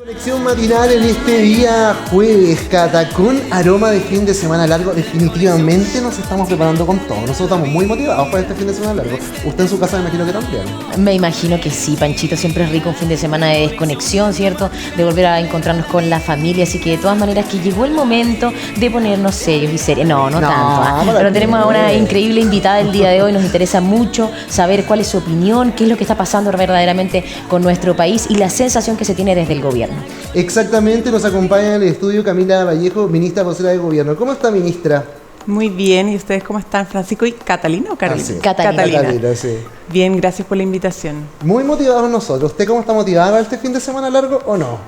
Conexión matinal en este día jueves, Cata, con aroma de fin de semana largo. Definitivamente nos estamos preparando con todo. Nosotros estamos muy motivados para este fin de semana largo. Usted en su casa me imagino que también. Me imagino que sí, Panchito, siempre es rico un fin de semana de desconexión, ¿cierto? De volver a encontrarnos con la familia, así que de todas maneras que llegó el momento de ponernos serios y serios. No tanto, pero tenemos a una increíble invitada el día de hoy. Nos interesa mucho saber cuál es su opinión, qué es lo que está pasando verdaderamente con nuestro país y la sensación que se tiene desde el gobierno. Exactamente, nos acompaña en el estudio Camila Vallejo, ministra vocera de Gobierno. ¿Cómo está, ministra? Muy bien, ¿y ustedes cómo están, Francisco? ¿Y Catalina o Carolina? Sí. Catalina, sí. Bien, gracias por la invitación. Muy motivados nosotros. ¿Usted cómo está motivada para este fin de semana largo o no?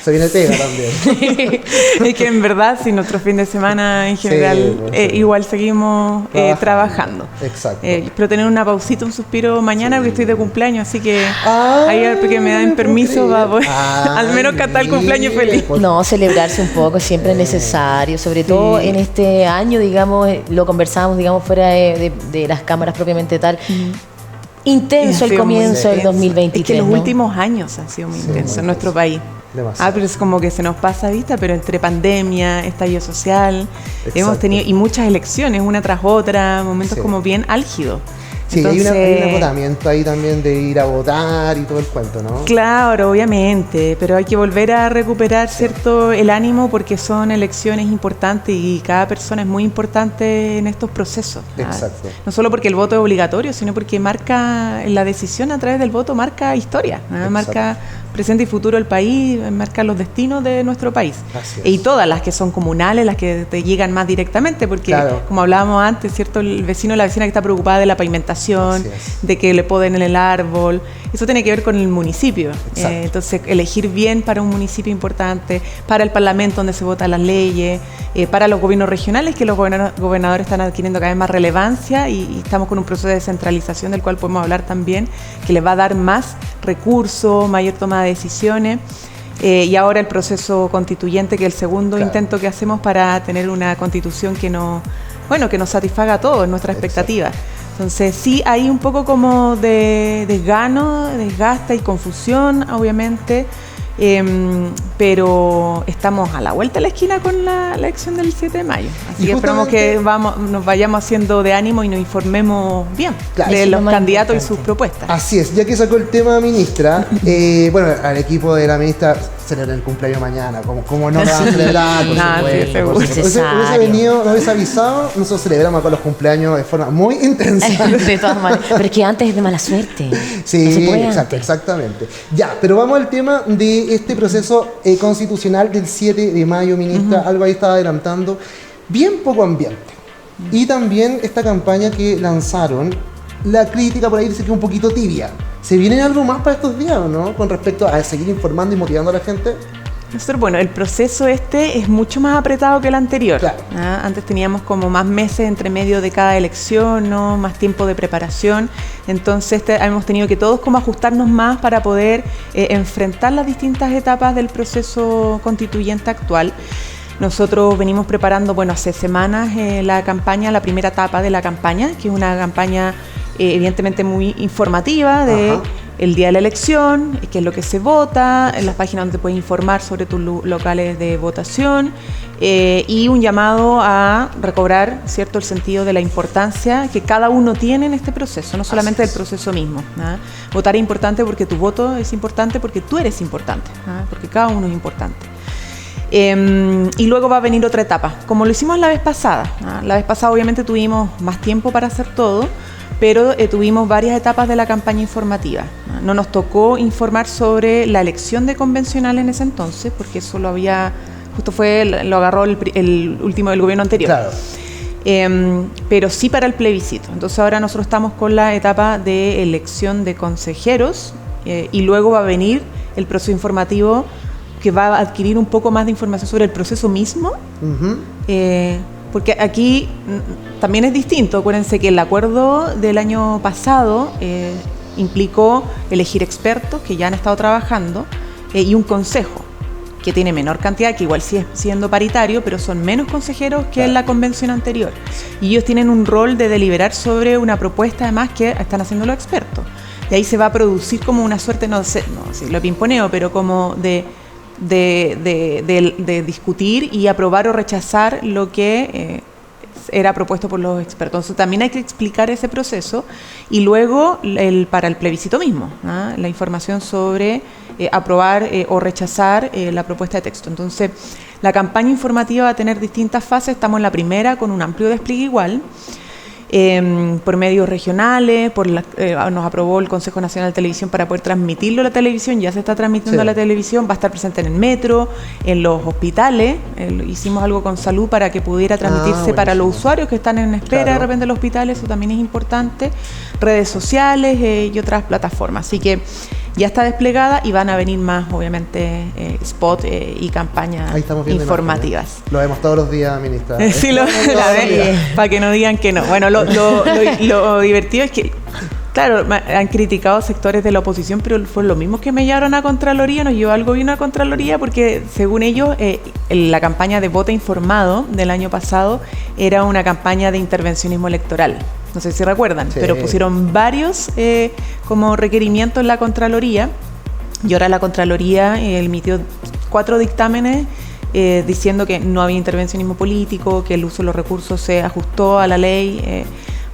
Se viene pega también. Es que en verdad, si nuestro fin de semana en general, igual seguimos trabajando. Exacto. Pero tener una pausita, un suspiro mañana, porque estoy de cumpleaños, así que ahí a ver que me den permiso para poder, al menos cantar el cumpleaños feliz. No, celebrarse un poco siempre es necesario, sobre todo en este año, digamos, lo conversábamos, digamos, fuera de las cámaras propiamente tal. Intenso el comienzo del 2023. Es que los últimos años han sido muy intensos en nuestro país. Demasiado. Pero es como que se nos pasa vista, pero entre pandemia, estallido social, hemos tenido, y muchas elecciones, una tras otra, momentos como bien álgidos. Sí, entonces, hay un agotamiento ahí también de ir a votar y todo el cuento, ¿no? Claro, obviamente, pero hay que volver a recuperar, ¿cierto?, el ánimo porque son elecciones importantes y cada persona es muy importante en estos procesos. Exacto. No solo porque el voto es obligatorio, sino porque marca, la decisión a través del voto marca historia, marca presente y futuro del país, marca los destinos de nuestro país. Y todas las que son comunales, las que te llegan más directamente, porque como hablábamos antes, ¿cierto?, el vecino o la vecina que está preocupada de la pavimentación, de que le poden en el árbol, eso tiene que ver con el municipio. Entonces, elegir bien para un municipio importante, para el Parlamento donde se votan las leyes, para los gobiernos regionales, que los gobernadores están adquiriendo cada vez más relevancia y estamos con un proceso de descentralización del cual podemos hablar también, que les va a dar más recursos, mayor toma de decisiones. Y ahora el proceso constituyente, que es el segundo intento que hacemos para tener una constitución que nos satisfaga a todos, nuestras expectativas. Entonces sí hay un poco como de desgano, desgaste y confusión, obviamente, pero estamos a la vuelta de la esquina con la elección del 7 de mayo. Así que esperamos que nos vayamos haciendo de ánimo y nos informemos bien de los candidatos y sus propuestas. Así es, ya que sacó el tema, ministra, al equipo de la ministra celebra el cumpleaños mañana, como no lo van a celebrar, por supuesto. No hubiese avisado, nosotros celebramos acá los cumpleaños de forma muy intensa. De todas maneras, pero es que antes es de mala suerte. Sí, no se puede exactamente. Ya, pero vamos al tema de este proceso constitucional del 7 de mayo, ministra. Algo ahí estaba adelantando. Bien poco ambiente. Y también esta campaña que lanzaron, la crítica por ahí dice que es un poquito tibia. ¿Se viene algo más para estos días o no? Con respecto a seguir informando y motivando a la gente. Nosotros, el proceso es mucho más apretado que el anterior. Claro. Antes teníamos como más meses entre medio de cada elección, ¿no? Más tiempo de preparación. Entonces hemos tenido que todos como ajustarnos más para poder enfrentar las distintas etapas del proceso constituyente actual. Nosotros venimos preparando, hace semanas la primera etapa de la campaña, que es una campaña evidentemente muy informativa de el día de la elección, qué es lo que se vota, en las páginas donde puedes informar sobre tus locales de votación y un llamado a recobrar, ¿cierto?, el sentido de la importancia que cada uno tiene en este proceso, no solamente del proceso mismo. Votar es importante porque tu voto es importante, porque tú eres importante, porque cada uno es importante. Y luego va a venir otra etapa, como lo hicimos la vez pasada. La vez pasada obviamente tuvimos más tiempo para hacer todo, pero tuvimos varias etapas de la campaña informativa. No nos tocó informar sobre la elección de convencional en ese entonces, porque eso lo agarró el último del gobierno anterior. Claro. Pero sí para el plebiscito. Entonces ahora nosotros estamos con la etapa de elección de consejeros y luego va a venir el proceso informativo que va a adquirir un poco más de información sobre el proceso mismo. Porque aquí también es distinto. Acuérdense que el acuerdo del año pasado implicó elegir expertos que ya han estado trabajando y un consejo que tiene menor cantidad, que igual sigue siendo paritario, pero son menos consejeros que en la convención anterior. Y ellos tienen un rol de deliberar sobre una propuesta además que están haciendo los expertos. Y ahí se va a producir como una suerte, no sé si lo pimponeo, pero como de de discutir y aprobar o rechazar lo que era propuesto por los expertos. Entonces también hay que explicar ese proceso y luego para el plebiscito mismo, ¿no? La información sobre aprobar o rechazar la propuesta de texto. Entonces la campaña informativa va a tener distintas fases. Estamos en la primera con un amplio despliegue igual. Por medios regionales, nos aprobó el Consejo Nacional de Televisión para poder transmitirlo a la televisión, ya se está transmitiendo a la televisión, va a estar presente en el metro, en los hospitales, hicimos algo con salud para que pudiera transmitirse para los usuarios que están en espera de repente en los hospitales, eso también es importante, redes sociales y otras plataformas, así que ya está desplegada y van a venir más, obviamente, spot y campañas informativas. Imagen, Lo vemos todos los días, ministra. Sí, para que no digan que no. Bueno, lo divertido es que, claro, han criticado sectores de la oposición, pero fue lo mismo que me llevaron a Contraloría, nos llevó algo bien a Contraloría, porque según ellos, la campaña de Vota Informado del año pasado era una campaña de intervencionismo electoral. No sé si recuerdan, pero pusieron varios como requerimientos en la Contraloría y ahora la Contraloría emitió 4 dictámenes diciendo que no había intervencionismo político, que el uso de los recursos se ajustó a la ley.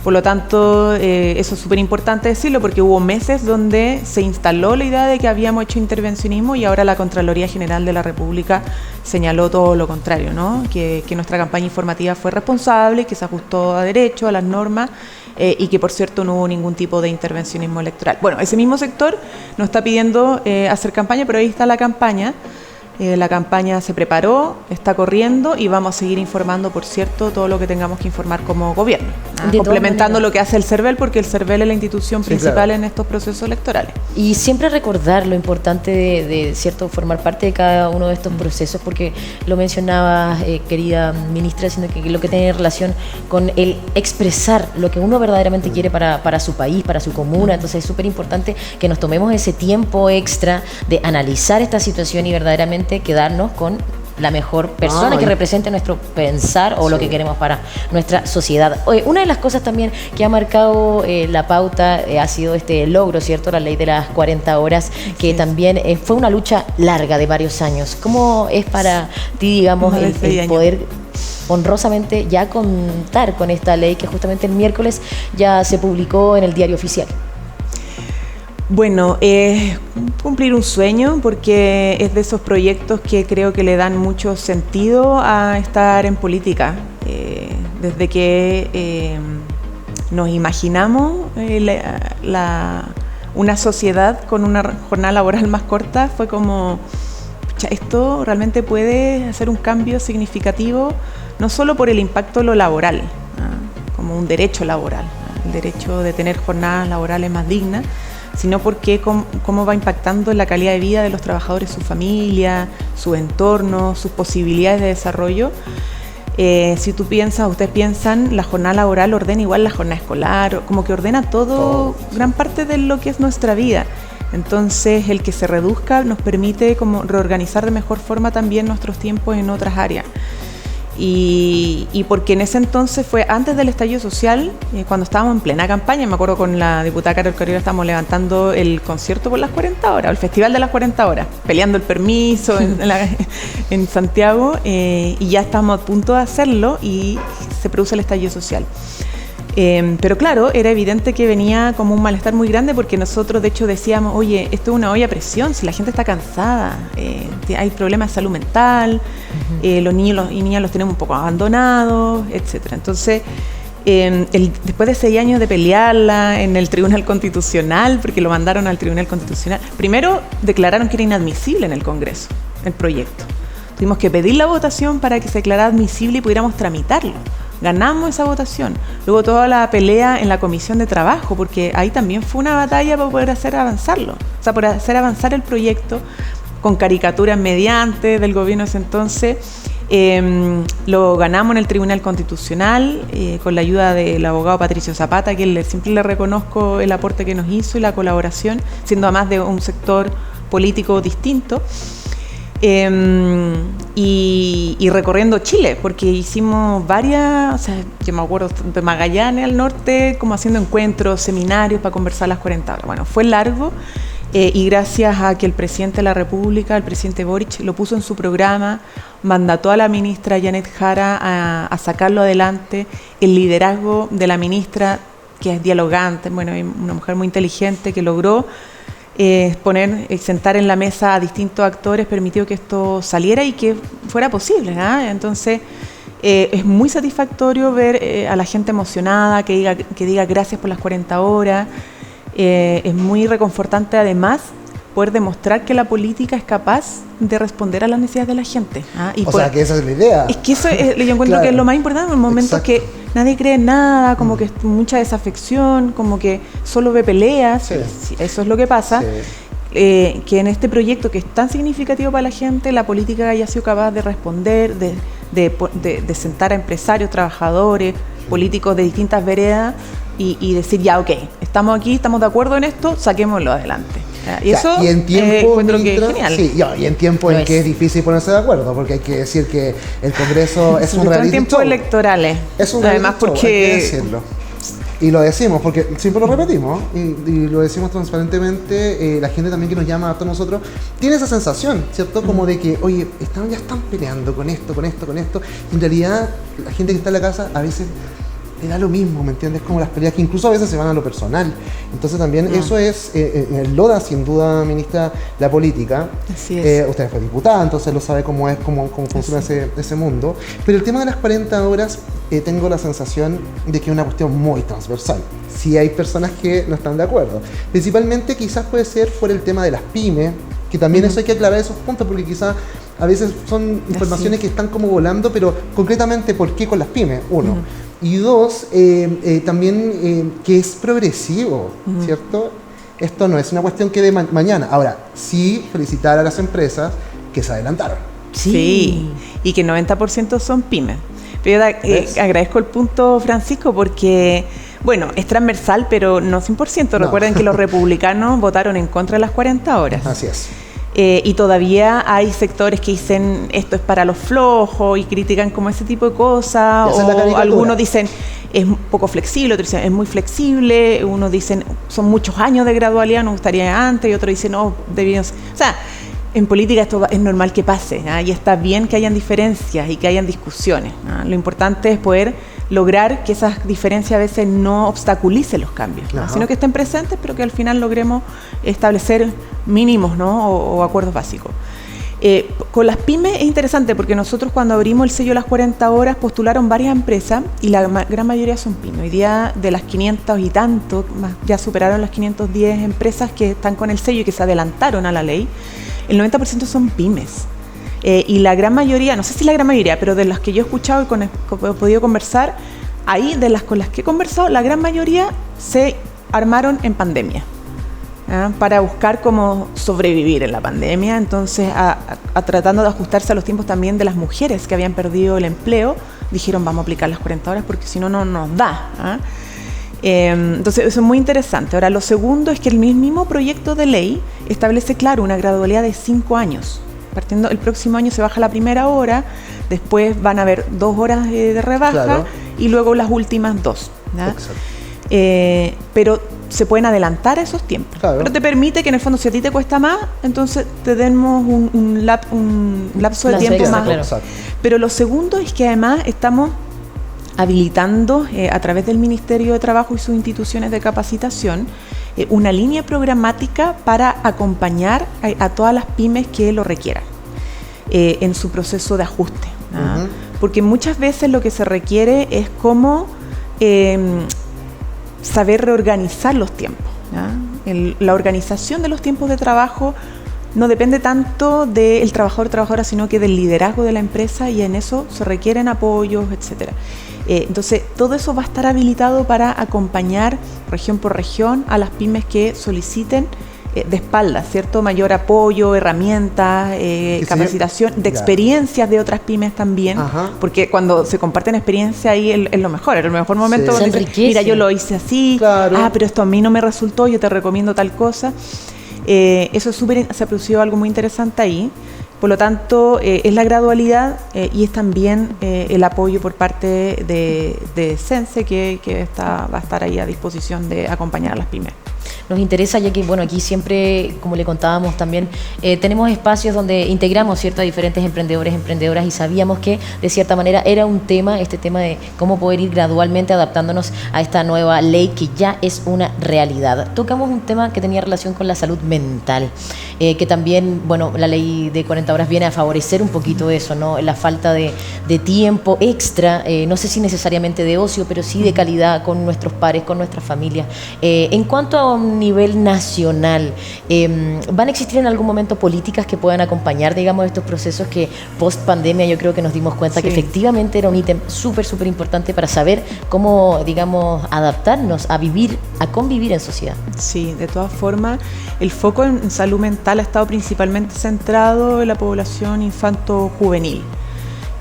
Por lo tanto, eso es súper importante decirlo porque hubo meses donde se instaló la idea de que habíamos hecho intervencionismo y ahora la Contraloría General de la República señaló todo lo contrario, ¿no? Que nuestra campaña informativa fue responsable, que se ajustó a derecho, a las normas y que, por cierto, no hubo ningún tipo de intervencionismo electoral. Bueno, ese mismo sector nos está pidiendo hacer campaña, pero ahí está la campaña. La campaña se preparó, está corriendo y vamos a seguir informando, por cierto, todo lo que tengamos que informar como gobierno, complementando lo que hace el CERVEL, porque el CERVEL es la institución principal en estos procesos electorales. Y siempre recordar lo importante de cierto, formar parte de cada uno de estos procesos, porque lo mencionaba, querida ministra, sino que lo que tiene relación con el expresar lo que uno verdaderamente quiere para su país, para su comuna. Entonces es súper importante que nos tomemos ese tiempo extra de analizar esta situación y verdaderamente quedarnos con la mejor persona que represente nuestro pensar o lo que queremos para nuestra sociedad. Una de las cosas también que ha marcado la pauta ha sido este logro, ¿cierto? La ley de las 40 horas, que también fue una lucha larga de varios años. ¿Cómo es para ti, digamos, el poder honrosamente ya contar con esta ley que justamente el miércoles ya se publicó en el Diario Oficial? Bueno, cumplir un sueño, porque es de esos proyectos que creo que le dan mucho sentido a estar en política. Desde que nos imaginamos una sociedad con una jornada laboral más corta, fue como, pucha, esto realmente puede hacer un cambio significativo, no solo por el impacto en lo laboral, como un derecho laboral, el derecho de tener jornadas laborales más dignas, sino porque cómo va impactando en la calidad de vida de los trabajadores, su familia, su entorno, sus posibilidades de desarrollo. Si ustedes piensan, la jornada laboral ordena igual la jornada escolar, como que ordena todo, gran parte de lo que es nuestra vida. Entonces, el que se reduzca nos permite como reorganizar de mejor forma también nuestros tiempos en otras áreas. Y porque en ese entonces fue antes del estallido social, cuando estábamos en plena campaña, me acuerdo con la diputada Carol Carriera estábamos levantando el concierto por las 40 horas, el festival de las 40 horas, peleando el permiso en Santiago, y ya estamos a punto de hacerlo y se produce el estallido social. Pero claro, era evidente que venía como un malestar muy grande porque nosotros de hecho decíamos, oye, esto es una olla a presión, si la gente está cansada, hay problemas de salud mental, los niños y niñas los tenemos un poco abandonados, etcétera. Entonces, después de 6 años de pelearla en el Tribunal Constitucional, porque lo mandaron al Tribunal Constitucional, primero declararon que era inadmisible en el Congreso el proyecto. Tuvimos que pedir la votación para que se declarara admisible y pudiéramos tramitarlo. Ganamos esa votación. Luego toda la pelea en la Comisión de Trabajo, porque ahí también fue una batalla para poder hacer avanzarlo. O sea, por hacer avanzar el proyecto con caricaturas mediante del gobierno de ese entonces. Lo ganamos en el Tribunal Constitucional con la ayuda del abogado Patricio Zapata, que siempre le reconozco el aporte que nos hizo y la colaboración, siendo además de un sector político distinto. Y recorriendo Chile, porque hicimos varias, o sea, yo me acuerdo de Magallanes al norte, como haciendo encuentros, seminarios para conversar las 40 horas. Bueno, fue largo y gracias a que el presidente de la República, el presidente Boric, lo puso en su programa, mandató a la ministra Janet Jara a sacarlo adelante, el liderazgo de la ministra, que es dialogante, bueno, una mujer muy inteligente que logró sentar en la mesa a distintos actores, permitió que esto saliera y que fuera posible, ¿no? Entonces, es muy satisfactorio ver a la gente emocionada, que diga gracias por las 40 horas. Es muy reconfortante además poder demostrar que la política es capaz de responder a las necesidades de la gente. Sea, que esa es la idea. Es que eso yo encuentro que es lo más importante en momentos que nadie cree en nada, como que mucha desafección, como que solo ve peleas. Sí, eso es lo que pasa. Sí. Que en este proyecto que es tan significativo para la gente, la política haya sido capaz de responder, de sentar a empresarios, trabajadores, políticos de distintas veredas y decir, ya, ok, estamos aquí, estamos de acuerdo en esto, saquémoslo adelante. Y eso y en tiempo, encuentro que es genial. Sí, y en tiempo en que es difícil ponerse de acuerdo, porque hay que decir que el Congreso es un reality show. En tiempos electorales. Es un reality show, hay que decirlo. Y lo decimos, porque siempre lo repetimos, y lo decimos transparentemente, la gente también que nos llama a todos nosotros, tiene esa sensación, ¿cierto? Como de que, oye, ya están peleando con esto, y en realidad la gente que está en la casa a veces le da lo mismo, ¿me entiendes? Como las peleas que incluso a veces se van a lo personal. Entonces también eso es, loda sin duda, ministra, la política. Así es. Usted fue diputada, entonces lo sabe cómo funciona ese mundo. Pero el tema de las 40 horas, tengo la sensación de que es una cuestión muy transversal. Sí hay personas que no están de acuerdo. Principalmente quizás puede ser por el tema de las pymes, que también eso hay que aclarar esos puntos, porque quizás a veces son informaciones que están como volando, pero concretamente, ¿por qué con las pymes? Uno. Y dos, también que es progresivo, ¿cierto? Esto no es una cuestión que de mañana. Ahora, sí felicitar a las empresas que se adelantaron. Sí, y que el 90% son pymes. Pero yo agradezco el punto, Francisco, porque, bueno, es transversal, pero no 100%. No. Recuerden que los republicanos votaron en contra de las 40 horas. Así es. Y todavía hay sectores que dicen esto es para los flojos y critican como ese tipo de cosas, o algunos dicen es poco flexible, otros dicen es muy flexible, unos dicen son muchos años de gradualidad, nos gustaría antes, y otros dicen no, debíamos... O sea, en política esto es normal que pase, y está bien que hayan diferencias y que hayan discusiones. Lo importante es poder lograr que esas diferencias a veces no obstaculicen los cambios, sino que estén presentes, pero que al final logremos establecer mínimos, ¿no? o acuerdos básicos. Con las pymes es interesante porque nosotros cuando abrimos el sello de las 40 horas postularon varias empresas y la gran mayoría son pymes. Hoy día de las 500 y tanto, ya superaron las 510 empresas que están con el sello y que se adelantaron a la ley. El 90% son pymes. Y la gran mayoría, no sé si la gran mayoría, pero de las que yo he escuchado y he podido conversar, ahí de las con las que he conversado, la gran mayoría se armaron en pandemia, para buscar cómo sobrevivir en la pandemia. Entonces, tratando de ajustarse a los tiempos también de las mujeres que habían perdido el empleo, dijeron vamos a aplicar las 40 horas porque si no, no nos da. Entonces, eso es muy interesante. Ahora, lo segundo es que el mismo proyecto de ley establece, claro, una gradualidad de 5 años. Partiendo el próximo año se baja la primera hora, después van a haber 2 horas de rebaja, y luego las últimas 2. Pero se pueden adelantar esos tiempos. Pero te permite que en el fondo, si a ti te cuesta más, entonces te demos un lapso de tiempo más. Pero lo segundo es que además estamos habilitando a través del Ministerio de Trabajo y sus instituciones de capacitación una línea programática para acompañar a todas las pymes que lo requieran en su proceso de ajuste. Porque muchas veces lo que se requiere es cómo saber reorganizar los tiempos. La organización de los tiempos de trabajo no depende tanto del trabajador o trabajadora, sino que del liderazgo de la empresa, y en eso se requieren apoyos, etcétera. Entonces, todo eso va a estar habilitado para acompañar región por región a las pymes que soliciten de espaldas, ¿cierto? Mayor apoyo, herramientas, capacitación, de experiencias de otras pymes también, porque cuando se comparten experiencias ahí es lo mejor, es el mejor momento donde dices, mira, yo lo hice así, pero esto a mí no me resultó, yo te recomiendo tal cosa. Eso es se ha producido algo muy interesante ahí. Por lo tanto, es la gradualidad y es también el apoyo por parte de Sense, que va a estar ahí a disposición de acompañar a las pymes. nos interesa, ya que, bueno, aquí siempre, como le contábamos también, tenemos espacios donde integramos, ¿cierto?, a diferentes emprendedores, emprendedoras, y sabíamos que, de cierta manera, era un tema, este tema de cómo poder ir gradualmente adaptándonos a esta nueva ley que ya es una realidad. Tocamos un tema que tenía relación con la salud mental, que también, bueno, la ley de 40 horas viene a favorecer un poquito eso, ¿no? La falta de tiempo extra, no sé si necesariamente de ocio, pero sí de calidad con nuestros pares, con nuestras familias. En cuanto a un nivel nacional, ¿van a existir en algún momento políticas que puedan acompañar, digamos, estos procesos que post pandemia yo creo que nos dimos cuenta que efectivamente era un ítem súper importante para saber cómo, digamos, adaptarnos a vivir, a convivir en sociedad? Sí, de todas formas, el foco en salud mental ha estado principalmente centrado en la población infanto-juvenil.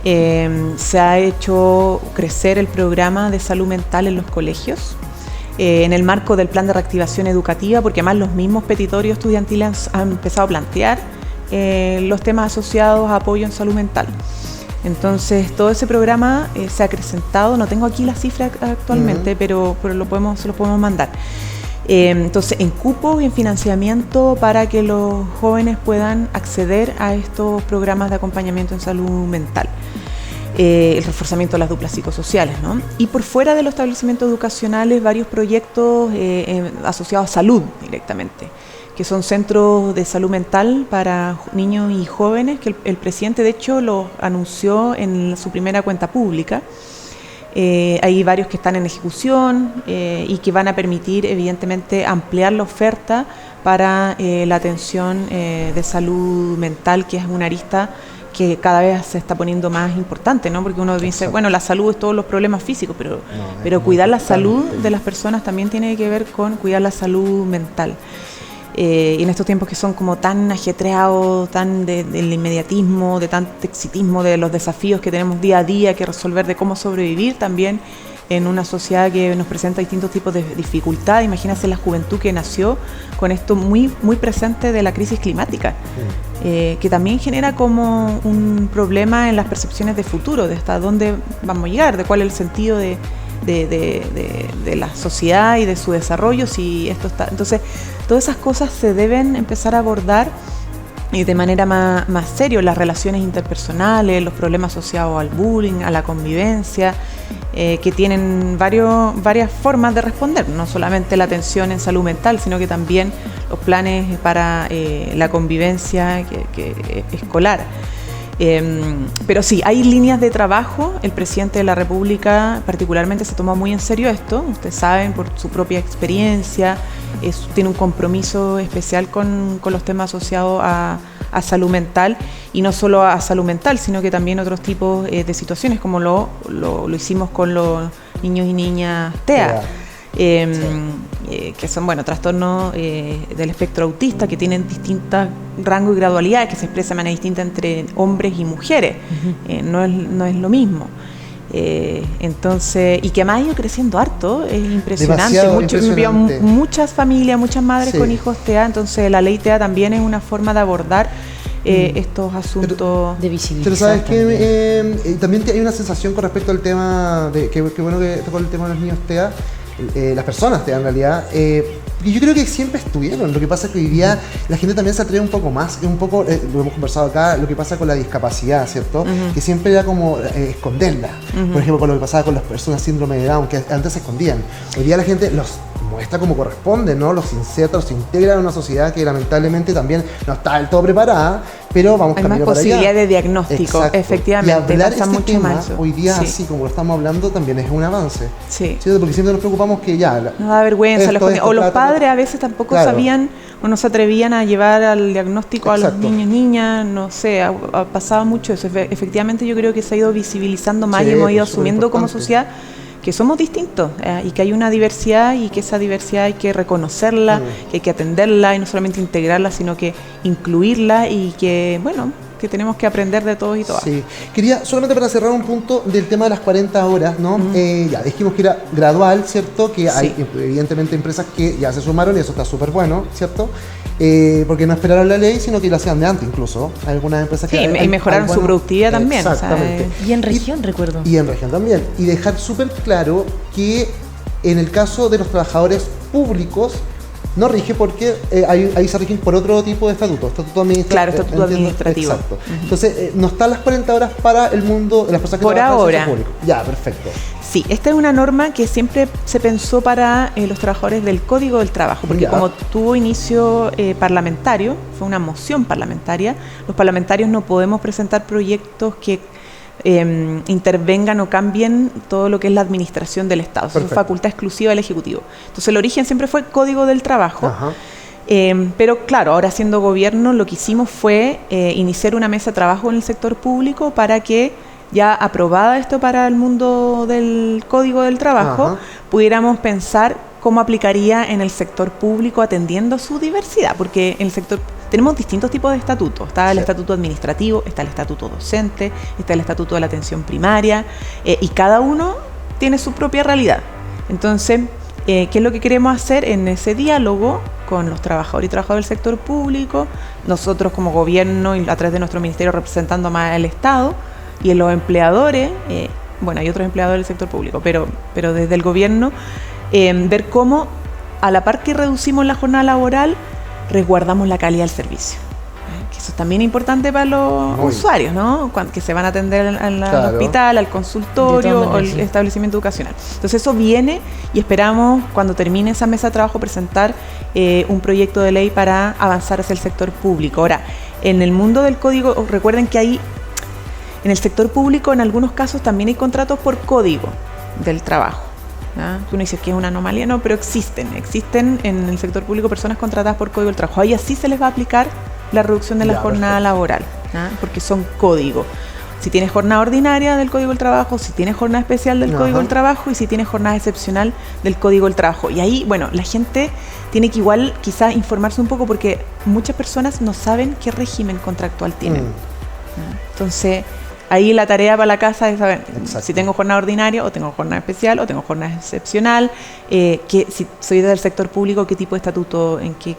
Se ha hecho crecer el programa de salud mental en los colegios, en el marco del plan de reactivación educativa, porque además los mismos petitorios estudiantiles han empezado a plantear los temas asociados a apoyo en salud mental. Entonces, todo ese programa se ha acrecentado. No tengo aquí la cifra actualmente, pero se lo podemos mandar. Entonces, en cupos y en financiamiento para que los jóvenes puedan acceder a estos programas de acompañamiento en salud mental. El reforzamiento de las duplas psicosociales, ¿no? Y por fuera de los establecimientos educacionales, varios proyectos asociados a salud directamente, que son centros de salud mental para niños y jóvenes, que el presidente de hecho lo anunció en su primera cuenta pública. Hay varios que están en ejecución y que van a permitir evidentemente ampliar la oferta para la atención de salud mental, que es una arista que cada vez se está poniendo más importante, ¿no? Porque uno dice, bueno, la salud es todos los problemas físicos, pero cuidar la salud de las personas también tiene que ver con cuidar la salud mental. Y en estos tiempos que son como tan ajetreados, tan del inmediatismo, de tanto exitismo, de los desafíos que tenemos día a día que resolver, de cómo sobrevivir también en una sociedad que nos presenta distintos tipos de dificultad. Imagínense la juventud que nació con esto muy presente de la crisis climática, que también genera como un problema en las percepciones de futuro, de hasta dónde vamos a llegar, de cuál es el sentido de la sociedad y de su desarrollo, si esto está. Entonces, todas esas cosas se deben empezar a abordar de manera más seria, las relaciones interpersonales, los problemas asociados al bullying, a la convivencia, que tienen varias formas de responder, no solamente la atención en salud mental, sino que también los planes para la convivencia que escolar. Pero sí, hay líneas de trabajo. El presidente de la República particularmente se toma muy en serio esto, ustedes saben, por su propia experiencia, tiene un compromiso especial con los temas asociados a salud mental, y no solo a salud mental, sino que también otros tipos de situaciones, como lo hicimos con los niños y niñas TEA. Que son, bueno, trastornos del espectro autista, que tienen distintos rangos y gradualidades, que se expresan de manera distinta entre hombres y mujeres. No es lo mismo. Entonces, y que además ha ido creciendo harto, es impresionante. Muchas familias, muchas madres con hijos TEA, entonces la ley TEA también es una forma de abordar estos asuntos de visibilidad. Pero sabes que también hay una sensación con respecto al tema de que bueno que tocó el tema de los niños TEA. Las personas TEA en realidad, y yo creo que siempre estuvieron. Lo que pasa es que hoy día la gente también se atreve un poco más, lo hemos conversado acá, lo que pasa con la discapacidad, ¿cierto? Que siempre era como esconderla. Por ejemplo, con lo que pasaba con las personas síndrome de Down, que antes se escondían. Hoy día la gente los muestra como corresponde, ¿no? Los inserta, los integra en una sociedad que lamentablemente también no está del todo preparada, pero vamos camino para allá. Hay más posibilidad de diagnóstico. Exacto. Efectivamente. Y hablar pasa mucho tema, más hoy día, así como lo estamos hablando, también es un avance. Sí. ¿Cierto? Porque siempre nos preocupamos que ya... Nos da vergüenza. O los padres a veces tampoco sabían o no se atrevían a llevar al diagnóstico a los niños, niñas, no sé, ha pasado mucho eso. Efectivamente yo creo que se ha ido visibilizando más y hemos ido asumiendo como sociedad que somos distintos y que hay una diversidad y que esa diversidad hay que reconocerla, que hay que atenderla y no solamente integrarla, sino que incluirla y que, bueno, que tenemos que aprender de todos y todas. Sí. Quería, solamente para cerrar un punto del tema de las 40 horas, ¿no? Ya dijimos que era gradual, ¿cierto? Que hay evidentemente empresas que ya se sumaron y eso está súper bueno, ¿cierto? Porque no esperaron la ley, sino que lo hacían de antes incluso. Hay algunas empresas que... y mejoraron su productividad también. Exactamente. Y en región, recuerdo. Y en región también. Y dejar súper claro que en el caso de los trabajadores públicos no rige porque ahí se rigen por otro tipo de estatuto administrativo. Claro, estatuto administrativo. Exacto. Entonces, no están las 40 horas para el mundo, las personas que por trabajan en el ahora. sector público. Ya, perfecto. Sí, esta es una norma que siempre se pensó para los trabajadores del Código del Trabajo, porque como tuvo inicio parlamentario, fue una moción parlamentaria, los parlamentarios no podemos presentar proyectos que intervengan o cambien todo lo que es la administración del Estado. Eso es facultad exclusiva del Ejecutivo. Entonces el origen siempre fue Código del Trabajo. Pero claro, ahora siendo gobierno lo que hicimos fue iniciar una mesa de trabajo en el sector público para que ya aprobada esto para el mundo del Código del Trabajo, pudiéramos pensar cómo aplicaría en el sector público atendiendo su diversidad, porque en el sector tenemos distintos tipos de estatutos. Está el estatuto administrativo, está el estatuto docente, está el estatuto de la atención primaria, y cada uno tiene su propia realidad. Entonces, ¿qué es lo que queremos hacer en ese diálogo con los trabajadores y trabajadoras del sector público? Nosotros como gobierno y a través de nuestro ministerio representando más al Estado, y en los empleadores, bueno, hay otros empleadores del sector público, pero desde el gobierno, ver cómo a la par que reducimos la jornada laboral, resguardamos la calidad del servicio. Que eso es también importante para los usuarios, ¿no? Que se van a atender al hospital, al consultorio o al establecimiento educacional. Entonces eso viene y esperamos, cuando termine esa mesa de trabajo, presentar un proyecto de ley para avanzar hacia el sector público. Ahora, en el mundo del código, recuerden que hay en el sector público, en algunos casos, también hay contratos por código del trabajo. Uno dice que es una anomalía, no, pero existen en el sector público personas contratadas por código del trabajo. Ahí así se les va a aplicar la reducción de la jornada laboral, porque son código. Si tienes jornada ordinaria del Código del Trabajo, si tienes jornada especial del Código del Trabajo y si tienes jornada excepcional del Código del Trabajo. Y ahí, bueno, la gente tiene que igual quizás informarse un poco porque muchas personas no saben qué régimen contractual tienen. Entonces, ahí la tarea para la casa es saber si tengo jornada ordinaria o tengo jornada especial o tengo jornada excepcional, que si soy del sector público, qué tipo de estatuto, en qué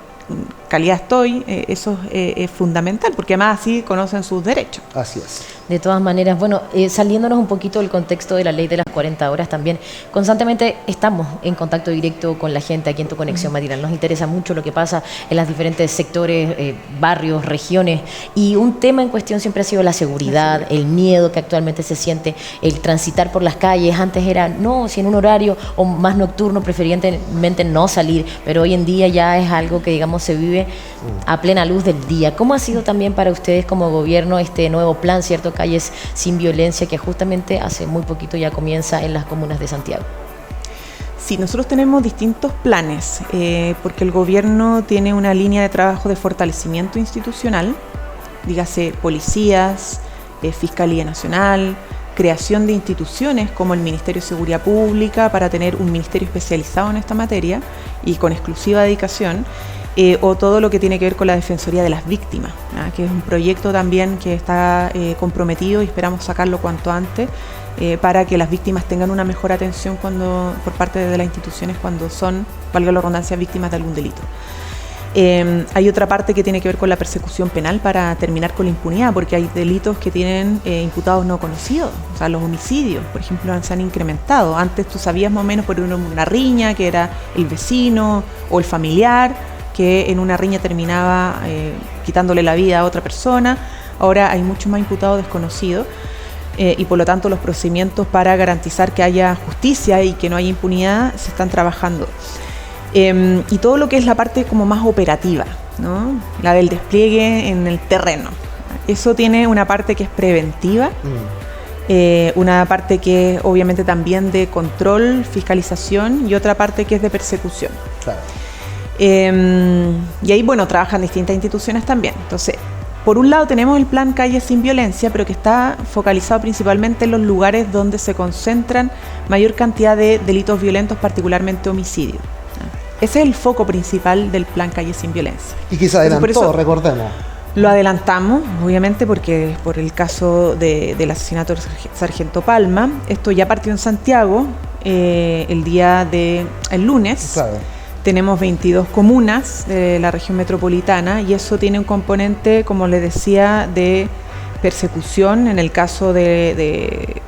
calidad estoy, eso es fundamental, porque además así conocen sus derechos. Así es. De todas maneras, bueno, saliéndonos un poquito del contexto de la ley de las 40 horas también, constantemente estamos en contacto directo con la gente aquí en Tu Conexión Matinal. Nos interesa mucho lo que pasa en los diferentes sectores, barrios, regiones, y un tema en cuestión siempre ha sido la seguridad, el miedo que actualmente se siente, el transitar por las calles. Antes era, no, si en un horario o más nocturno, preferentemente no salir, pero hoy en día ya es algo que, digamos, se vive a plena luz del día. ¿Cómo ha sido también para ustedes como gobierno este nuevo plan, cierto, Calles Sin Violencia, que justamente hace muy poquito ya comienza en las comunas de Santiago? Sí, nosotros tenemos distintos planes, porque el gobierno tiene una línea de trabajo de fortalecimiento institucional, dígase policías, Fiscalía Nacional, creación de instituciones como el Ministerio de Seguridad Pública para tener un ministerio especializado en esta materia y con exclusiva dedicación, o todo lo que tiene que ver con la Defensoría de las Víctimas, que es un proyecto también que está comprometido y esperamos sacarlo cuanto antes, para que las víctimas tengan una mejor atención por parte de las instituciones cuando son, valga la redundancia, víctimas de algún delito. Hay otra parte que tiene que ver con la persecución penal para terminar con la impunidad, porque hay delitos que tienen imputados no conocidos, o sea, los homicidios, por ejemplo, se han incrementado. Antes tú sabías más o menos por una riña, que era el vecino o el familiar, que en una riña terminaba quitándole la vida a otra persona. Ahora hay muchos más imputados desconocidos, y por lo tanto los procedimientos para garantizar que haya justicia y que no haya impunidad se están trabajando. Y todo lo que es la parte como más operativa, ¿no? La del despliegue en el terreno. Eso tiene una parte que es preventiva, una parte que es obviamente también de control, fiscalización, y otra parte que es de persecución. Claro. Y ahí, bueno, trabajan distintas instituciones también. Entonces, por un lado tenemos el plan Calles Sin Violencia, pero que está focalizado principalmente en los lugares donde se concentran mayor cantidad de delitos violentos, particularmente homicidios. Ese es el foco principal del plan Calles Sin Violencia. Y que se adelantó, recordemos. Lo adelantamos, obviamente, porque por el caso del asesinato del sargento Palma, esto ya partió en Santiago el lunes. Claro. Tenemos 22 comunas de la región metropolitana y eso tiene un componente, como les decía, de persecución en el caso de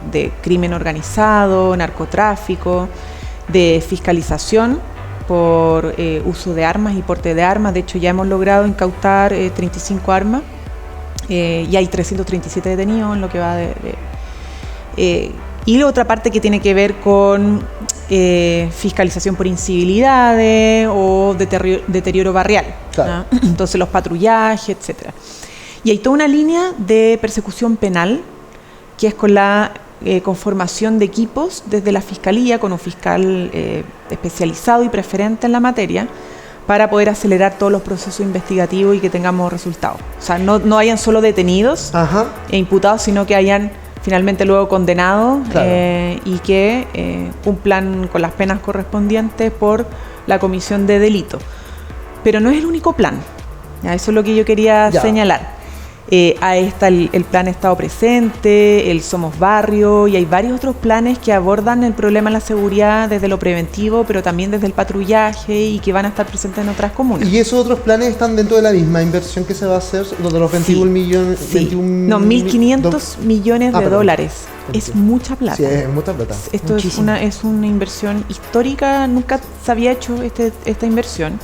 crimen organizado, narcotráfico, de fiscalización por uso de armas y porte de armas. De hecho, ya hemos logrado incautar 35 armas y hay 337 detenidos en lo que va y otra parte que tiene que ver con fiscalización por incivilidades o deterioro barrial, claro. ¿No? Entonces los patrullajes, etcétera. Y hay toda una línea de persecución penal que es con la conformación de equipos desde la Fiscalía, con un fiscal especializado y preferente en la materia, para poder acelerar todos los procesos investigativos y que tengamos resultados. O sea, no hayan solo detenidos e imputados, sino que hayan finalmente luego condenados, claro. Y que cumplan con las penas correspondientes por la comisión de delito. Pero no es el único plan. ¿Ya? Eso es lo que yo quería señalar. Ahí está el plan Estado Presente, el Somos Barrio, y hay varios otros planes que abordan el problema de la seguridad desde lo preventivo, pero también desde el patrullaje, y que van a estar presentes en otras comunas. ¿Y esos otros planes están dentro de la misma inversión que se va a hacer, los de los 21 millones? Sí. 1.500 millones de dólares. Es mucha plata. Sí, es mucha plata. Esto es una inversión histórica, nunca se había hecho esta inversión,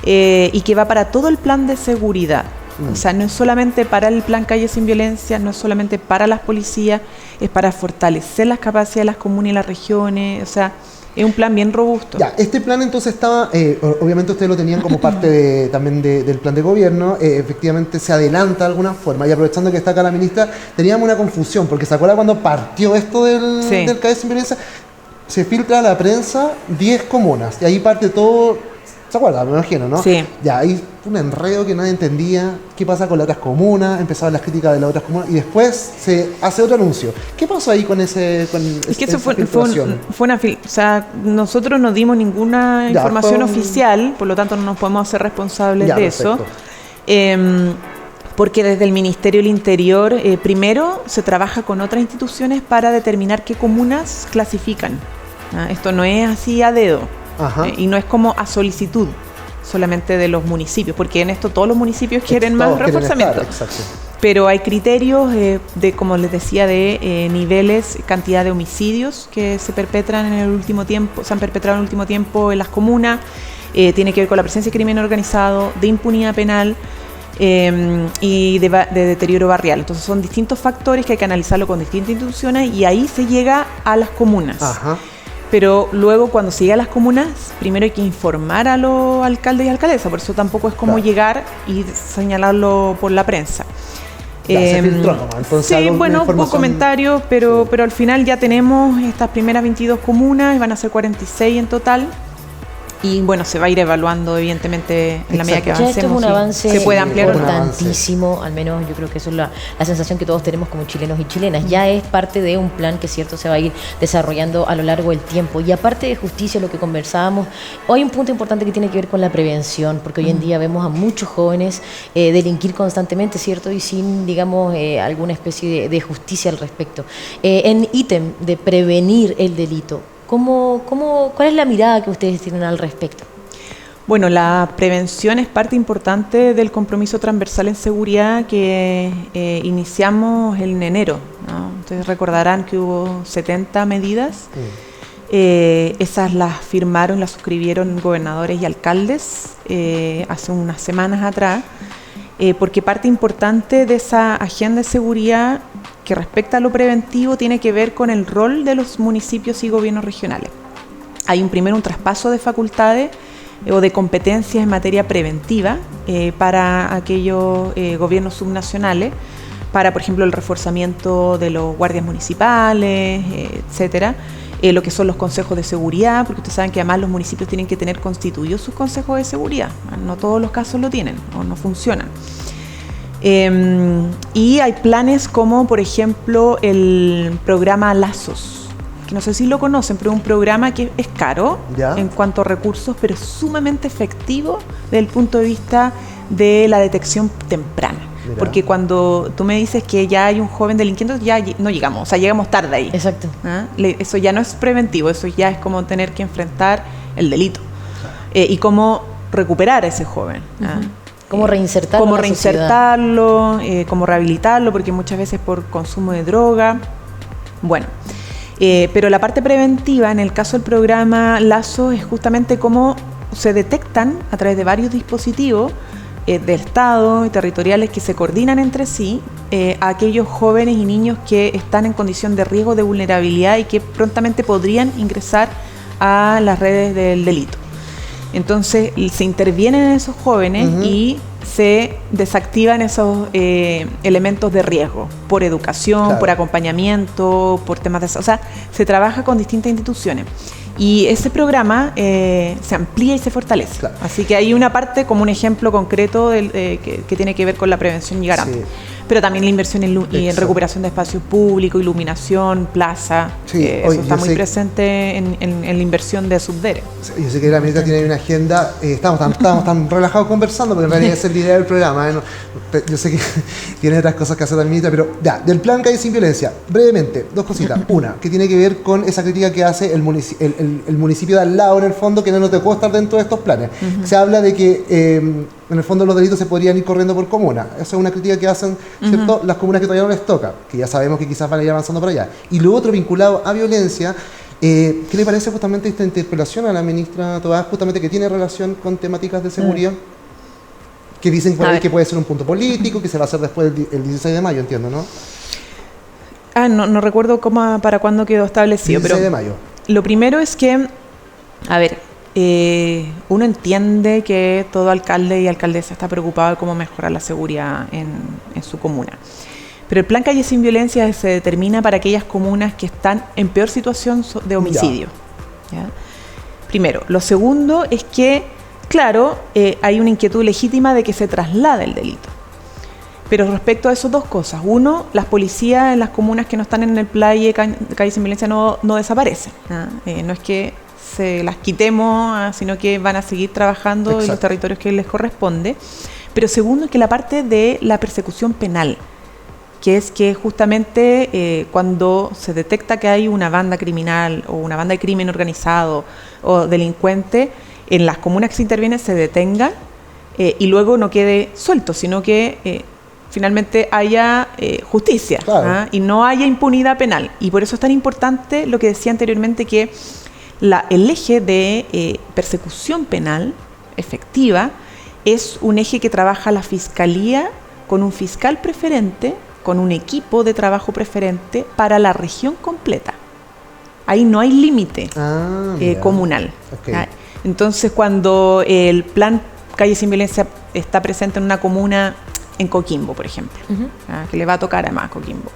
y que va para todo el plan de seguridad. O sea, no es solamente para el plan Calle Sin Violencia, no es solamente para las policías, es para fortalecer las capacidades de las comunas y las regiones. O sea, es un plan bien robusto. Ya, este plan entonces estaba, obviamente ustedes lo tenían como parte también del plan de gobierno, efectivamente se adelanta de alguna forma, y aprovechando que está acá la ministra, teníamos una confusión, porque ¿se acuerda cuando partió esto del Calle Sin Violencia? Se filtra a la prensa 10 comunas, y ahí parte todo. ¿Se acuerdan? Me imagino, ¿no? Sí. Ya, hay un enredo que nadie entendía. ¿Qué pasa con las otras comunas? Empezaban las críticas de las otras comunas y después se hace otro anuncio. ¿Qué pasó ahí con ese? Es que eso fue una o sea, nosotros no dimos ninguna información oficial, por lo tanto no nos podemos hacer responsables de eso. Porque desde el Ministerio del Interior, primero se trabaja con otras instituciones para determinar qué comunas clasifican. Esto no es así a dedo. Y no es como a solicitud solamente de los municipios, porque en esto todos los municipios quieren más reforzamiento. Pero hay criterios de, como les decía, de niveles, cantidad de homicidios que se perpetran en el último tiempo, se han perpetrado en el último tiempo en las comunas. Tiene que ver con la presencia de crimen organizado, de impunidad penal y de deterioro barrial. Entonces son distintos factores que hay que analizarlo con distintas instituciones, y ahí se llega a las comunas. Pero luego, cuando se llega a las comunas, primero hay que informar a los alcaldes y alcaldesas. Por eso tampoco es como llegar y señalarlo por la prensa. Se filtró nomás. Entonces, sí, bueno, hubo comentarios, pero al final ya tenemos estas primeras 22 comunas, van a ser 46 en total. Y bueno, se va a ir evaluando evidentemente en la medida que avancemos. Esto es un avance se puede ampliar importantísimo, al menos yo creo que eso es la sensación que todos tenemos como chilenos y chilenas. Ya es parte de un plan que cierto se va a ir desarrollando a lo largo del tiempo. Y aparte de justicia, lo que conversábamos, hay un punto importante que tiene que ver con la prevención, porque hoy en día vemos a muchos jóvenes delinquir constantemente, ¿cierto? Y sin, digamos, alguna especie de justicia al respecto. En ítem de prevenir el delito, ¿cuál es la mirada que ustedes tienen al respecto? Bueno, la prevención es parte importante del compromiso transversal en seguridad que iniciamos en enero, ¿no? Entonces recordarán que hubo 70 medidas. Esas las firmaron, las suscribieron gobernadores y alcaldes hace unas semanas atrás, porque parte importante de esa agenda de seguridad que respecta a lo preventivo tiene que ver con el rol de los municipios y gobiernos regionales. Hay primero un traspaso de facultades o de competencias en materia preventiva para aquellos gobiernos subnacionales, para, por ejemplo, el reforzamiento de los guardias municipales, etcétera, lo que son los consejos de seguridad, porque ustedes saben que además los municipios tienen que tener constituidos sus consejos de seguridad. No todos los casos lo tienen o no funcionan. Y hay planes como, por ejemplo, el programa Lazos, que no sé si lo conocen, pero es un programa que es caro en cuanto a recursos, pero es sumamente efectivo desde el punto de vista de la detección temprana. Porque cuando tú me dices que ya hay un joven delinquiente, ya no llegamos, o sea, llegamos tarde ahí. Exacto. Eso ya no es preventivo, eso ya es como tener que enfrentar el delito y cómo recuperar a ese joven. Cómo reinsertarlo. Cómo reinsertarlo, cómo rehabilitarlo, porque muchas veces por consumo de droga. Bueno, Pero la parte preventiva, en el caso del programa Lazo, es justamente cómo se detectan a través de varios dispositivos del Estado y territoriales que se coordinan entre sí a aquellos jóvenes y niños que están en condición de riesgo de vulnerabilidad y que prontamente podrían ingresar a las redes del delito. Entonces se intervienen en esos jóvenes y se desactivan esos elementos de riesgo por educación, claro, por acompañamiento, por temas de... O sea, se trabaja con distintas instituciones. Y ese programa se amplía y se fortalece. Claro. Así que hay una parte como un ejemplo concreto que tiene que ver con la prevención y garante. Sí. Pero también la inversión en recuperación de espacios públicos, iluminación, plaza. Sí. Eso está muy presente en la inversión de Subdere. Yo sé que la ministra tiene una agenda, estamos tan relajados conversando, porque en realidad esa es la idea del programa. Yo sé que tiene otras cosas que hacer la ministra, pero ya, del plan Calle Sin Violencia, brevemente, dos cositas. Una, que tiene que ver con esa crítica que hace el municipio de al lado, en el fondo, que no nos dejó estar dentro de estos planes. Se habla de que en el fondo los delitos se podrían ir corriendo por comuna. Esa es una crítica que hacen, ¿cierto?, las comunas que todavía no les toca, que ya sabemos que quizás van a ir avanzando para allá. Y lo otro vinculado a violencia, ¿qué le parece justamente esta interpelación a la ministra Toás, justamente que tiene relación con temáticas de seguridad? Que dicen por ahí que puede ser un punto político, que se va a hacer después el 16 de mayo, entiendo, ¿no? No recuerdo para cuándo quedó establecido. 16 pero de mayo. Lo primero es que, uno entiende que todo alcalde y alcaldesa está preocupado de cómo mejorar la seguridad en su comuna. Pero el plan Calle Sin Violencia se determina para aquellas comunas que están en peor situación de homicidio. ¿Ya? Primero. Lo segundo es que, claro, hay una inquietud legítima de que se traslade el delito. Pero respecto a esas dos cosas, uno, las policías en las comunas que no están en el plan Calle Sin Violencia no desaparecen. No es que se las quitemos, sino que van a seguir trabajando. Exacto. En los territorios que les corresponde. Pero segundo, es que la parte de la persecución penal, que es que justamente cuando se detecta que hay una banda criminal o una banda de crimen organizado o delincuente, en las comunas que se intervienen se detenga y luego no quede suelto, sino que finalmente haya justicia. Claro. Y no haya impunidad penal. Y por eso es tan importante lo que decía anteriormente, que el eje de persecución penal efectiva es un eje que trabaja la Fiscalía con un fiscal preferente, con un equipo de trabajo preferente para la región completa. Ahí no hay límite comunal. Okay. Entonces, cuando el plan Calle Sin Violencia está presente en una comuna, en Coquimbo, por ejemplo, que le va a tocar además a Coquimbo,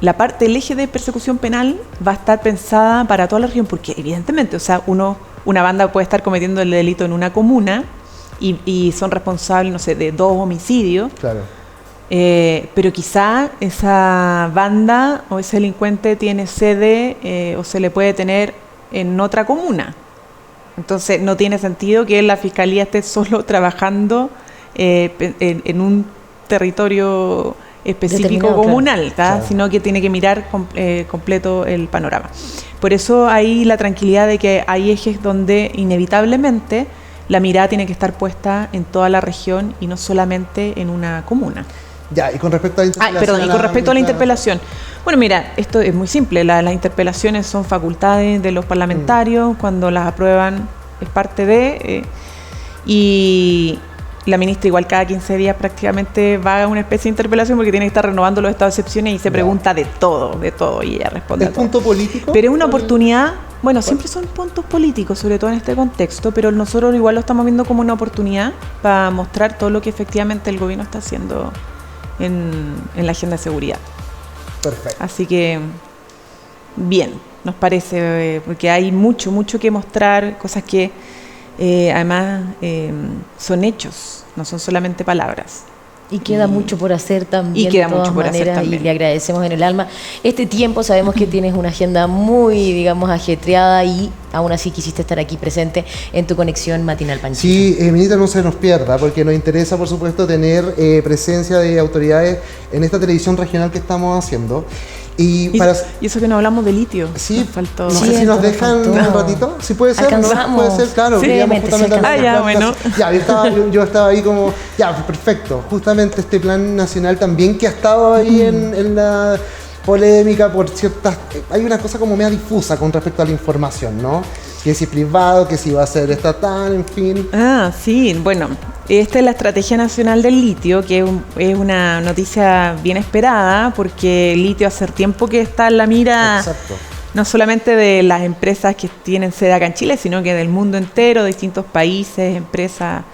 la parte del eje de persecución penal va a estar pensada para toda la región, porque evidentemente, o sea, una banda puede estar cometiendo el delito en una comuna y son responsables, no sé, de 2 homicidios. Claro. Pero quizá esa banda o ese delincuente tiene sede o se le puede tener en otra comuna. Entonces no tiene sentido que la Fiscalía esté solo trabajando en un territorio específico comunal, claro, sino que tiene que mirar completo el panorama. Por eso hay la tranquilidad de que hay ejes donde inevitablemente la mirada tiene que estar puesta en toda la región y no solamente en una comuna. Ya, y con respecto a la interpelación... y con respecto a la interpelación. Bueno, mira, esto es muy simple. Las interpelaciones son facultades de los parlamentarios. Cuando las aprueban es parte de... y la ministra igual cada 15 días prácticamente va a una especie de interpelación porque tiene que estar renovando los estados de excepciones y se pregunta de todo, y ella responde a todo. ¿Es punto político? Pero es una oportunidad... Bueno, siempre son puntos políticos, sobre todo en este contexto, pero nosotros igual lo estamos viendo como una oportunidad para mostrar todo lo que efectivamente el gobierno está haciendo en la agenda de seguridad. Perfecto. Así que, bien, nos parece, porque hay mucho que mostrar, cosas que además son hechos, no son solamente palabras. Y queda mucho por hacer también. Y queda mucho por hacer también. Y le agradecemos en el alma este tiempo. Sabemos que tienes una agenda muy, digamos, ajetreada y aún así quisiste estar aquí presente en tu conexión matinal, Panchito. Sí, ministra, no se nos pierda, porque nos interesa, por supuesto, tener presencia de autoridades en esta televisión regional que estamos haciendo. Y eso que no hablamos de litio. Sí, nos faltó. No sé si nos dejan un ratito. Si puede ser, alcanzamos. ¿no? Puede ser, claro. Sí, ya, bueno. Ya, yo estaba ahí como, ya, perfecto. Justamente este plan nacional también que ha estado ahí en polémica por ciertas... Hay una cosa como media difusa con respecto a la información, ¿no? Que si es privado, que si va a ser estatal, en fin. Sí, bueno, esta es la Estrategia Nacional del Litio, que es una noticia bien esperada, porque el litio hace tiempo que está en la mira. Exacto. No solamente de las empresas que tienen sede acá en Chile, sino que del mundo entero, de distintos países, empresas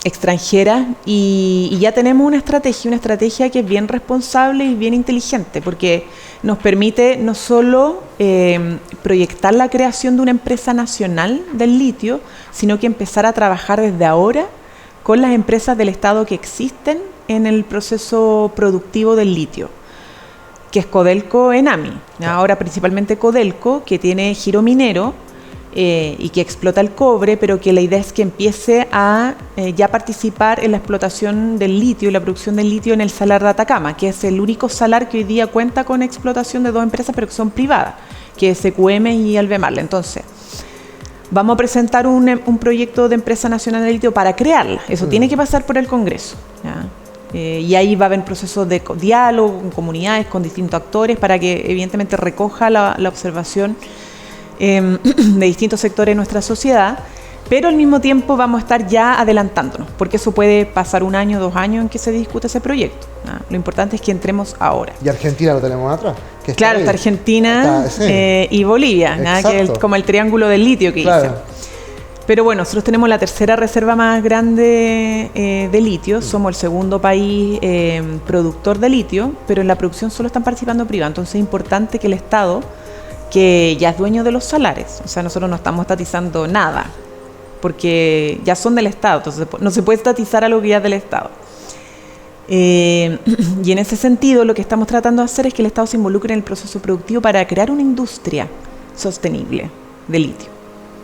extranjeras, y ya tenemos una estrategia que es bien responsable y bien inteligente, porque nos permite no solo proyectar la creación de una empresa nacional del litio, sino que empezar a trabajar desde ahora con las empresas del Estado que existen en el proceso productivo del litio, que es Codelco Enami. Ahora principalmente Codelco, que tiene giro minero y que explota el cobre, pero que la idea es que empiece a ya participar en la explotación del litio y la producción del litio en el salar de Atacama, que es el único salar que hoy día cuenta con explotación de dos empresas, pero que son privadas, que es SQM y Albemarle. Entonces, vamos a presentar un proyecto de empresa nacional de litio para crearla. Eso tiene que pasar por el Congreso, ¿ya? Y ahí va a haber procesos de diálogo con comunidades, con distintos actores, para que evidentemente recoja la observación de distintos sectores de nuestra sociedad, pero al mismo tiempo vamos a estar ya adelantándonos, porque eso puede pasar 1 año, 2 años en que se discute ese proyecto, ¿no? Lo importante es que entremos ahora. Y Argentina lo tenemos atrás. Que claro, está Argentina y Bolivia, ¿no? Que es como el triángulo del litio que dicen. Pero bueno, nosotros tenemos la tercera reserva más grande de litio, somos el segundo país productor de litio, pero en la producción solo están participando privados, entonces es importante que el Estado, que ya es dueño de los salares, o sea, nosotros no estamos estatizando nada, porque ya son del Estado, entonces no se puede estatizar algo que ya es del Estado. Y en ese sentido, lo que estamos tratando de hacer es que el Estado se involucre en el proceso productivo para crear una industria sostenible de litio,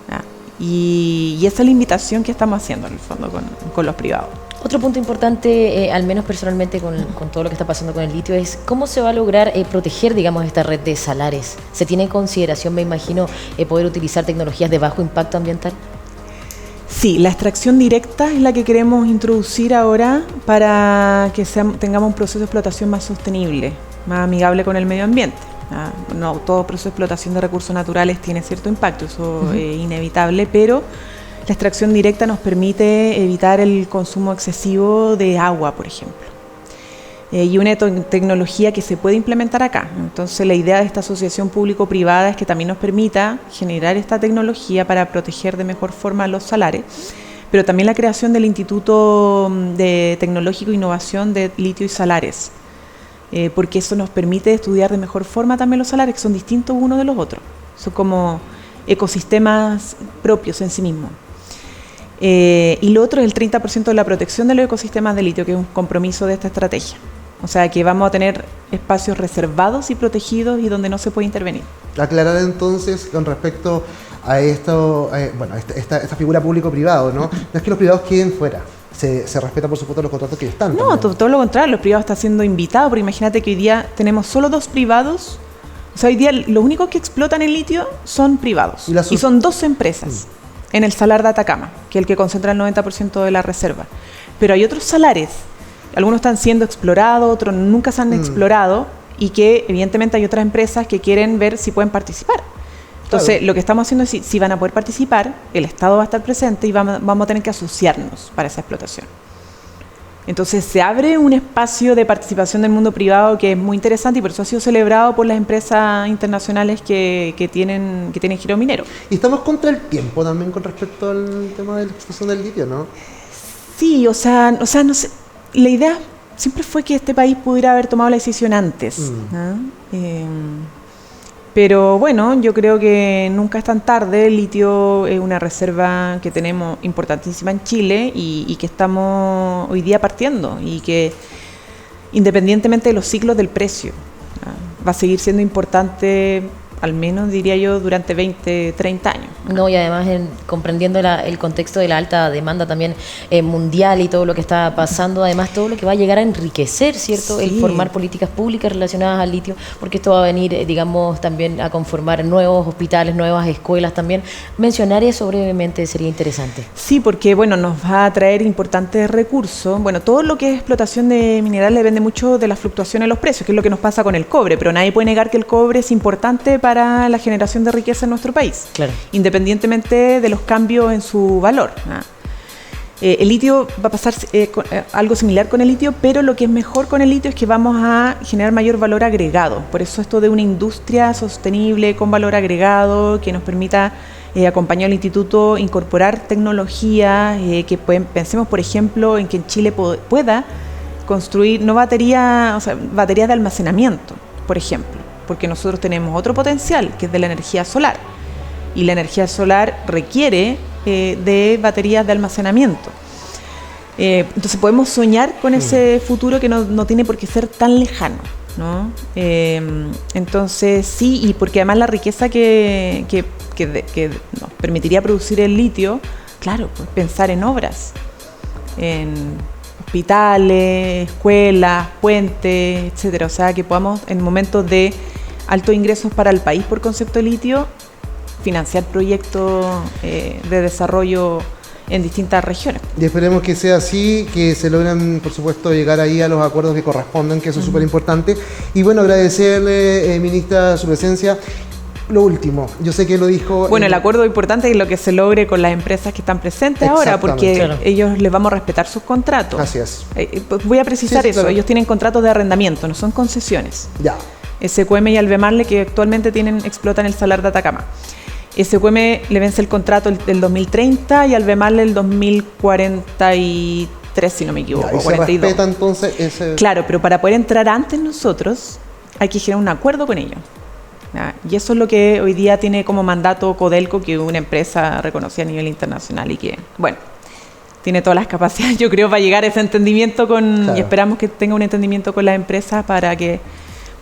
¿ya? Y esa es la invitación que estamos haciendo en el fondo con los privados. Otro punto importante, al menos personalmente con todo lo que está pasando con el litio, es cómo se va a lograr proteger, digamos, esta red de salares. ¿Se tiene en consideración, me imagino, poder utilizar tecnologías de bajo impacto ambiental? Sí, la extracción directa es la que queremos introducir ahora para que tengamos un proceso de explotación más sostenible, más amigable con el medio ambiente. No, todo proceso de explotación de recursos naturales tiene cierto impacto, eso es inevitable, pero la extracción directa nos permite evitar el consumo excesivo de agua, por ejemplo. Y una tecnología que se puede implementar acá. Entonces, la idea de esta asociación público-privada es que también nos permita generar esta tecnología para proteger de mejor forma los salares, pero también la creación del Instituto de Tecnológico e Innovación de Litio y Salares, porque eso nos permite estudiar de mejor forma también los salares, que son distintos unos de los otros. Son como ecosistemas propios en sí mismos. Y lo otro es el 30% de la protección de los ecosistemas de litio, que es un compromiso de esta estrategia. O sea, que vamos a tener espacios reservados y protegidos y donde no se puede intervenir. Aclarar entonces con respecto a esto, esta figura público-privado, ¿no? No es que los privados queden fuera. Se respeta, por supuesto, los contratos que están. No, todo lo contrario, los privados están siendo invitados, porque imagínate que hoy día tenemos solo 2 privados. O sea, hoy día los únicos que explotan el litio son privados. Y son 2 empresas en el salar de Atacama, que es el que concentra el 90% de la reserva. Pero hay otros salares, algunos están siendo explorados, otros nunca se han explorado, y que evidentemente hay otras empresas que quieren ver si pueden participar. Entonces, lo que estamos haciendo es, si van a poder participar, el Estado va a estar presente y vamos a tener que asociarnos para esa explotación. Entonces, se abre un espacio de participación del mundo privado que es muy interesante, y por eso ha sido celebrado por las empresas internacionales que tienen giro minero. Y estamos contra el tiempo también con respecto al tema de la explotación del litio, ¿no? Sí, o sea, no sé, la idea siempre fue que este país pudiera haber tomado la decisión antes, ¿no? Pero bueno, yo creo que nunca es tan tarde. El litio es una reserva que tenemos importantísima en Chile y que estamos hoy día partiendo, y que independientemente de los ciclos del precio, va a seguir siendo importante, al menos diría yo, durante 20, 30 años. No, y además comprendiendo el contexto de la alta demanda también mundial y todo lo que está pasando, además todo lo que va a llegar a enriquecer, ¿cierto? Sí. El formar políticas públicas relacionadas al litio, porque esto va a venir, digamos, también a conformar nuevos hospitales, nuevas escuelas también. Mencionar eso brevemente sería interesante. Sí, porque bueno, nos va a traer importantes recursos. Bueno, todo lo que es explotación de minerales depende mucho de las fluctuaciones de los precios, que es lo que nos pasa con el cobre, pero nadie puede negar que el cobre es importante para la generación de riqueza en nuestro país. Claro. Independientemente de los cambios en su valor. El litio va a pasar algo similar con el litio, pero lo que es mejor con el litio es que vamos a generar mayor valor agregado. Por eso esto de una industria sostenible con valor agregado que nos permita acompañar al instituto, incorporar tecnología, que pensemos, por ejemplo, en que en Chile pueda construir no baterías, o sea, baterías de almacenamiento, por ejemplo, porque nosotros tenemos otro potencial, que es de la energía solar. Y la energía solar requiere de baterías de almacenamiento. Entonces podemos soñar con ese futuro que no tiene por qué ser tan lejano, ¿no? Entonces sí, y porque además la riqueza que nos permitiría producir el litio, claro, pues pensar en obras, en hospitales, escuelas, puentes, etcétera. O sea, que podamos en momentos de altos ingresos para el país por concepto de litio, financiar proyectos de desarrollo en distintas regiones. Y esperemos que sea así, que se logren, por supuesto, llegar ahí a los acuerdos que correspondan, que eso es súper importante. Y bueno, agradecerle, ministra, su presencia. Lo último, yo sé que lo dijo... Bueno, el acuerdo importante es lo que se logre con las empresas que están presentes ahora, porque ellos les vamos a respetar sus contratos. Así es. Voy a precisar eso, claro. Ellos tienen contratos de arrendamiento, no son concesiones. Ya. SQM y Albemarle, que actualmente explotan el salar de Atacama. SQM le vence el contrato el 2030 y Albemarle el 2043, si no me equivoco. Ya, y 42. Se respeta entonces ese... Claro, pero para poder entrar antes nosotros hay que generar un acuerdo con ellos. Y eso es lo que hoy día tiene como mandato Codelco, que es una empresa reconocida a nivel internacional y que, bueno, tiene todas las capacidades, yo creo, para llegar a ese entendimiento y esperamos que tenga un entendimiento con las empresas para que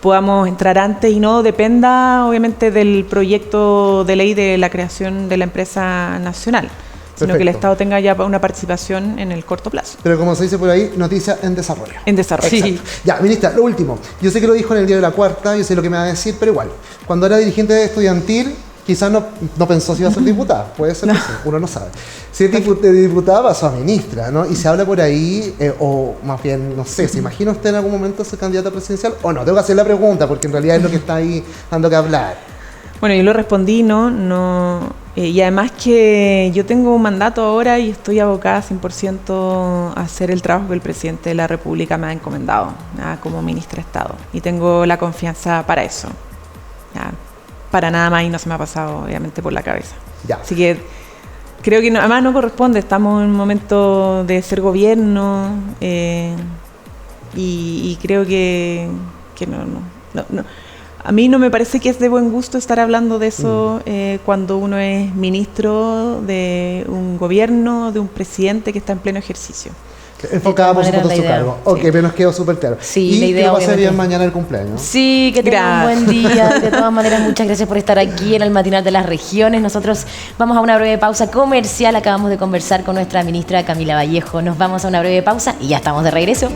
podamos entrar antes y no dependa, obviamente, del proyecto de ley de la creación de la empresa nacional, sino que el Estado tenga ya una participación en el corto plazo. Pero como se dice por ahí, noticia en desarrollo. En desarrollo. Sí. Ya, ministra, lo último. Yo sé que lo dijo en el día de la cuarta, yo sé lo que me va a decir, pero igual. Cuando era dirigente estudiantil, quizás no pensó si iba a ser diputada. Puede ser que sí, uno no sabe. Si es diputada, pasó a ministra, ¿no? Y se habla por ahí, o más bien, no sé, ¿se imagina usted en algún momento ser candidata presidencial o no? Tengo que hacer la pregunta, porque en realidad es lo que está ahí dando que hablar. Bueno, yo lo respondí, no y además que yo tengo un mandato ahora y estoy abocada 100% a hacer el trabajo que el presidente de la República me ha encomendado como ministra de Estado. Y tengo la confianza para eso. Para nada más y no se me ha pasado, obviamente, por la cabeza. Ya. Así que creo que además no corresponde. Estamos en un momento de ser gobierno y creo que no. A mí no me parece que es de buen gusto estar hablando de eso cuando uno es ministro de un gobierno, de un presidente que está en pleno ejercicio. Enfocada, por supuesto, en su cargo. Ok, pero nos quedó súper claro. Sí, y la idea, que lo pase bien mañana el cumpleaños. Sí, que tengan un buen día. De todas maneras, muchas gracias por estar aquí en el Matinal de las Regiones. Nosotros vamos a una breve pausa comercial. Acabamos de conversar con nuestra ministra Camila Vallejo. Nos vamos a una breve pausa y ya estamos de regreso.